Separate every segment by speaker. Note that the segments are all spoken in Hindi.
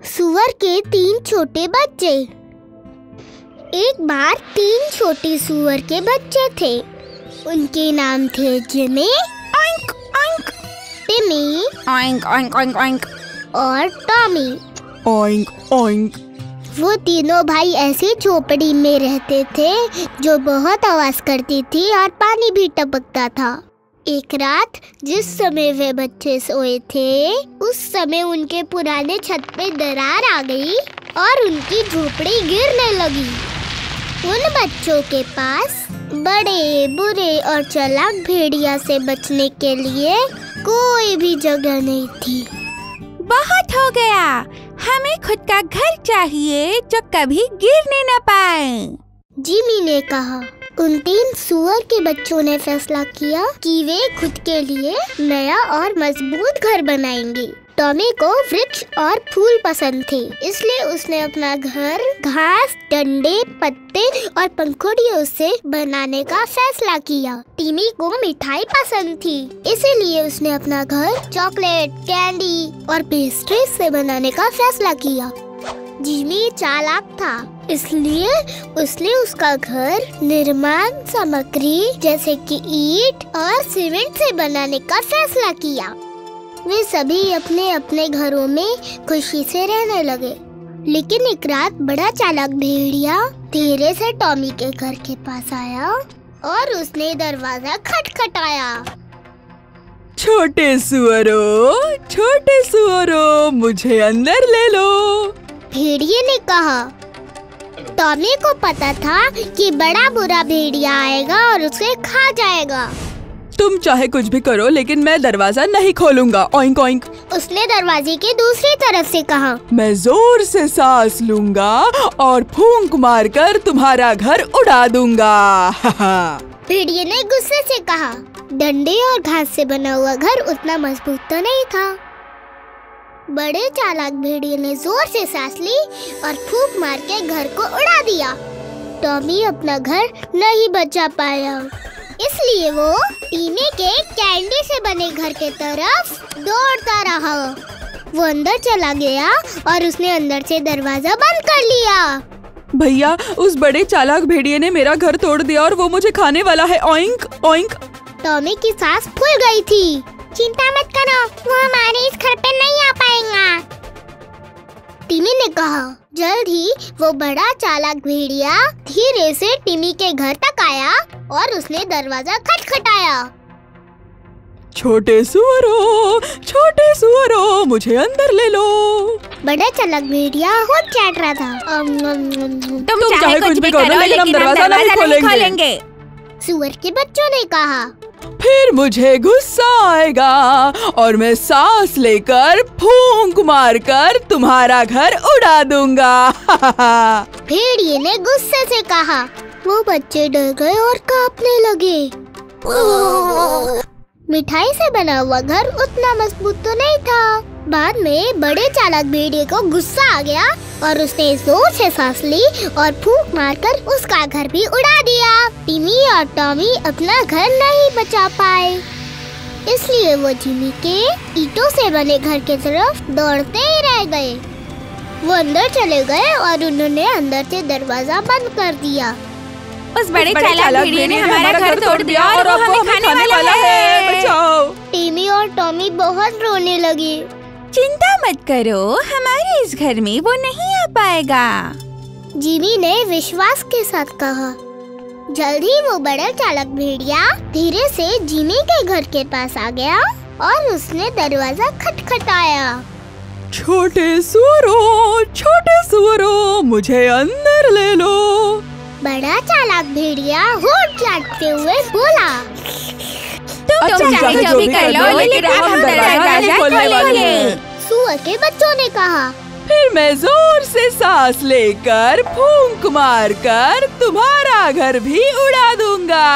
Speaker 1: सूअर के 3 छोटे बच्चे। एक बार 3 छोटे सूअर के बच्चे थे। उनके नाम थे जिमी,
Speaker 2: ओंक ओंक,
Speaker 1: टिमी,
Speaker 2: ओंक ओंक ओंक ओंक,
Speaker 1: और टॉमी।
Speaker 2: ओंक ओंक।
Speaker 1: वो तीनों भाई ऐसी झोपड़ी में रहते थे जो बहुत आवाज करती थी और पानी भी टपकता था। एक रात जिस समय वे बच्चे सोए थे, उस समय उनके पुराने छत पे दरार आ गई और उनकी झोपड़ी गिरने लगी। उन बच्चों के पास बड़े, बुरे और चालाक भेड़िया से बचने के लिए कोई भी जगह नहीं थी।
Speaker 2: बहुत हो गया, हमें खुद का घर चाहिए जो कभी गिरने न पाए।
Speaker 1: जिमी ने कहा। उन 3 सूअर के बच्चों ने फैसला किया कि वे खुद के लिए नया और मजबूत घर बनाएंगे। टॉमी को वृक्ष और फूल पसंद थे, इसलिए उसने अपना घर घास, डंडे, पत्ते और पंखुड़ियों से बनाने का फैसला किया। टिमी को मिठाई पसंद थी, इसीलिए उसने अपना घर चॉकलेट, कैंडी और पेस्ट्री से बनाने का फैसला किया। जिमी चालाक था, इसलिए उसने उसका घर निर्माण सामग्री जैसे कि ईंट और सीमेंट से बनाने का फैसला किया। वे सभी अपने अपने घरों में खुशी से रहने लगे। लेकिन एक रात बड़ा चालाक भेड़िया धीरे से टॉमी के घर के पास आया और उसने दरवाजा खटखटाया।
Speaker 2: छोटे सुअरों, मुझे अंदर ले लो।
Speaker 1: भेड़िए ने कहा। टॉमी को पता था कि बड़ा बुरा भेड़िया आएगा और उसे खा जाएगा।
Speaker 2: तुम चाहे कुछ भी करो, लेकिन मैं दरवाजा नहीं खोलूंगा। ओंक ओंक।
Speaker 1: उसने दरवाजे की दूसरी तरफ से कहा।
Speaker 2: मैं जोर से सांस लूंगा और फूंक मारकर तुम्हारा घर उड़ा दूंगा।
Speaker 1: भेड़िए ने गुस्से से कहा। डंडे और घास से बना हुआ घर उतना मजबूत तो नहीं था। बड़े चालाक भेड़िए ने जोर से सांस ली और फूंक मार के घर को उड़ा दिया। टॉमी अपना घर नहीं बचा पाया, इसलिए वो टीमी के कैंडी से बने घर के तरफ दौड़ता रहा। वो अंदर चला गया और उसने अंदर से दरवाजा बंद कर लिया।
Speaker 2: भैया, उस बड़े चालाक भेड़िए ने मेरा घर तोड़ दिया और वो मुझे खाने वाला है। ओंक ओंक।
Speaker 1: टॉमी की सांस फूल गई थी। चिंता मत करो, वो हमारे इस घर पे नहीं आ पाएगा, टिमी ने कहा। जल्द ही वो बड़ा चालाक भेड़िया धीरे से टिमी के घर तक आया और उसने दरवाजा खटखटाया।
Speaker 2: छोटे सुअरों, मुझे अंदर ले लो।
Speaker 1: बड़ा चालाक भेड़िया होठ चाट रहा था।
Speaker 2: तुम चाहे कुछ भी करो, लेकिन हम दरवाजा नहीं खोलेंगे।
Speaker 1: सूअर के बच्चों ने कहा।
Speaker 2: फिर मुझे गुस्सा आएगा और मैं सांस लेकर फूंक मारकर तुम्हारा घर उड़ा दूंगा।
Speaker 1: भेड़िए ने गुस्से से कहा। वो बच्चे डर गए और कांपने लगे। मिठाई से बना हुआ घर उतना मजबूत तो नहीं था। बाद में बड़े चालाक भेड़िए को गुस्सा आ गया और उसने जोर से सांस ली और फूंक मारकर उसका घर भी उड़ा दिया। टिमी और टॉमी अपना घर नहीं बचा पाए, इसलिए वो जिमी के ईंटों से बने घर की तरफ दौड़ते ही रह गए। वो अंदर चले गए और उन्होंने अंदर से दरवाजा बंद कर दिया।
Speaker 2: उस बड़े चालाक भेड़िए ने हमारा घर तोड़ दिया और अब वो हमें खाने वाला है। बचाओ।
Speaker 1: टिमी और टॉमी बहुत रोने लगे।
Speaker 2: चिंता मत करो, हमारे इस घर में वो नहीं आ पाएगा,
Speaker 1: जिमी ने विश्वास के साथ कहा। जल्द ही वो बड़ा चालाक भेड़िया धीरे से जिमी के घर के पास आ गया और उसने दरवाजा खटखटाया।
Speaker 2: छोटे सुअरों, मुझे अंदर ले लो।
Speaker 1: बड़ा चालाक भेड़िया होठ चाटते हुए बोला।
Speaker 2: तुम चाहे जो भी कर लो, लेकिन हम दरवाजा नहीं खोलने वाले हैं।
Speaker 1: सूअर के बच्चों ने कहा।
Speaker 2: फिर मैं जोर से सांस लेकर फूंक मारकर तुम्हारा घर भी उड़ा दूंगा।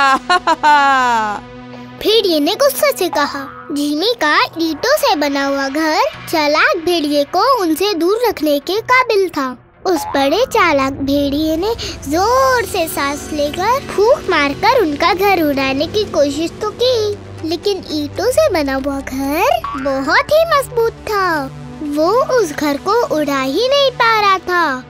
Speaker 1: भेड़िए ने गुस्से से कहा। जिमी का ईंटों से बना हुआ घर चालाक भेड़िए को उनसे दूर रखने के काबिल था। उस बड़े चालाक भेड़िए ने जोर से सांस लेकर फूंक मारकर उनका घर उड़ाने की कोशिश तो की, लेकिन ईंटों से बना हुआ घर बहुत ही मजबूत था। वो उस घर को उड़ा ही नहीं पा रहा था।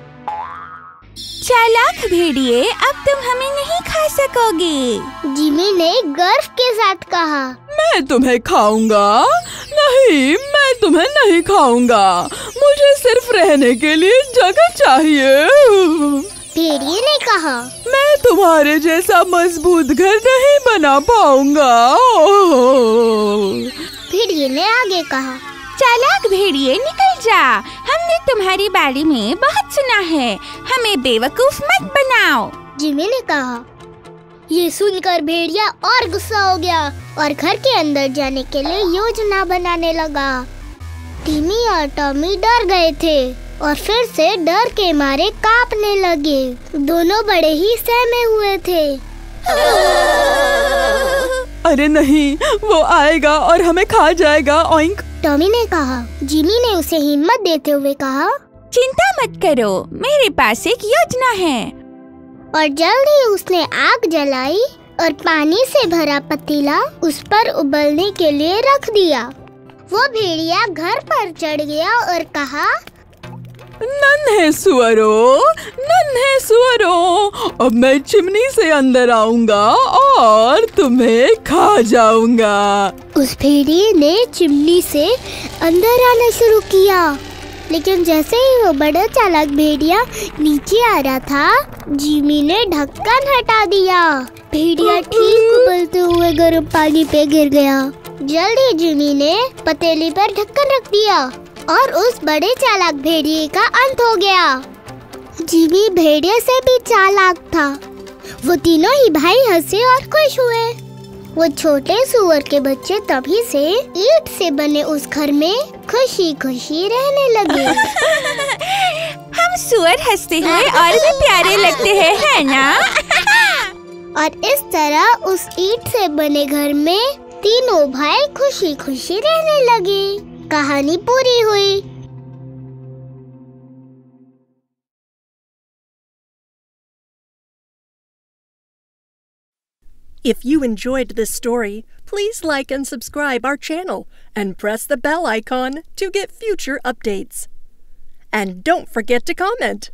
Speaker 3: चालाक भेड़िए, अब तुम हमें नहीं खा सकोगे।
Speaker 1: जिमी ने गर्व के साथ कहा।
Speaker 2: मैं तुम्हें खाऊंगा? नहीं, मैं तुम्हें नहीं खाऊंगा। मुझे सिर्फ रहने के लिए जगह चाहिए।
Speaker 1: भेड़िए ने कहा,
Speaker 2: मैं तुम्हारे जैसा मजबूत घर नहीं बना पाऊंगा।
Speaker 1: भेड़िए ने आगे कहा,
Speaker 3: चालाक भेड़िए, निकल जा। हमने तुम्हारे बारे में बहुत सुना है, हमें बेवकूफ मत बनाओ।
Speaker 1: जिमी ने कहा। ये सुनकर भेड़िया और गुस्सा हो गया और घर के अंदर जाने के लिए योजना बनाने लगा। टिमी और टॉमी डर गए थे और फिर से डर के मारे कांपने लगे। दोनों बड़े ही सहमे हुए थे।
Speaker 2: अरे नहीं, वो आएगा और हमें खा जाएगा। ऑइंक।
Speaker 1: टॉमी ने कहा। जिमी ने उसे हिम्मत देते हुए कहा,
Speaker 3: चिंता मत करो, मेरे पास एक योजना है।
Speaker 1: और जल्द ही उसने आग जलाई और पानी से भरा पतीला उस पर उबलने के लिए रख दिया। वो भेड़िया घर पर चढ़ गया और कहा,
Speaker 2: नन्हे सुअरों, अब मैं चिमनी से अंदर आऊंगा और तुम्हें खा जाऊंगा।
Speaker 1: उस भेड़िए ने चिमनी से अंदर आना शुरू किया, लेकिन जैसे ही वो बड़ा चालाक भेड़िया नीचे आ रहा था, जिमी ने ढक्कन हटा दिया। भेड़िया ठीक उबलते हुए गर्म पानी पे गिर गया। जल्द ही जिमी ने पतीली पर ढक्कन रख दिया और उस बड़े चालाक भेड़िए का अंत हो गया। जिमी भेड़िए से भी चालाक था। वो तीनों ही भाई हंसे और खुश हुए। वो छोटे सुअर के बच्चे तभी से ईंट से बने उस घर में खुशी खुशी रहने लगे।
Speaker 3: हम सुअर हंसते हुए और भी प्यारे लगते हैं, है ना?
Speaker 1: और इस तरह उस ईंट से बने घर में तीनों भाई खुशी खुशी रहने लगे। कहानी पूरी हुई।
Speaker 4: If you enjoyed this story, please like and subscribe our channel and press the bell icon to get future updates. And don't forget to comment.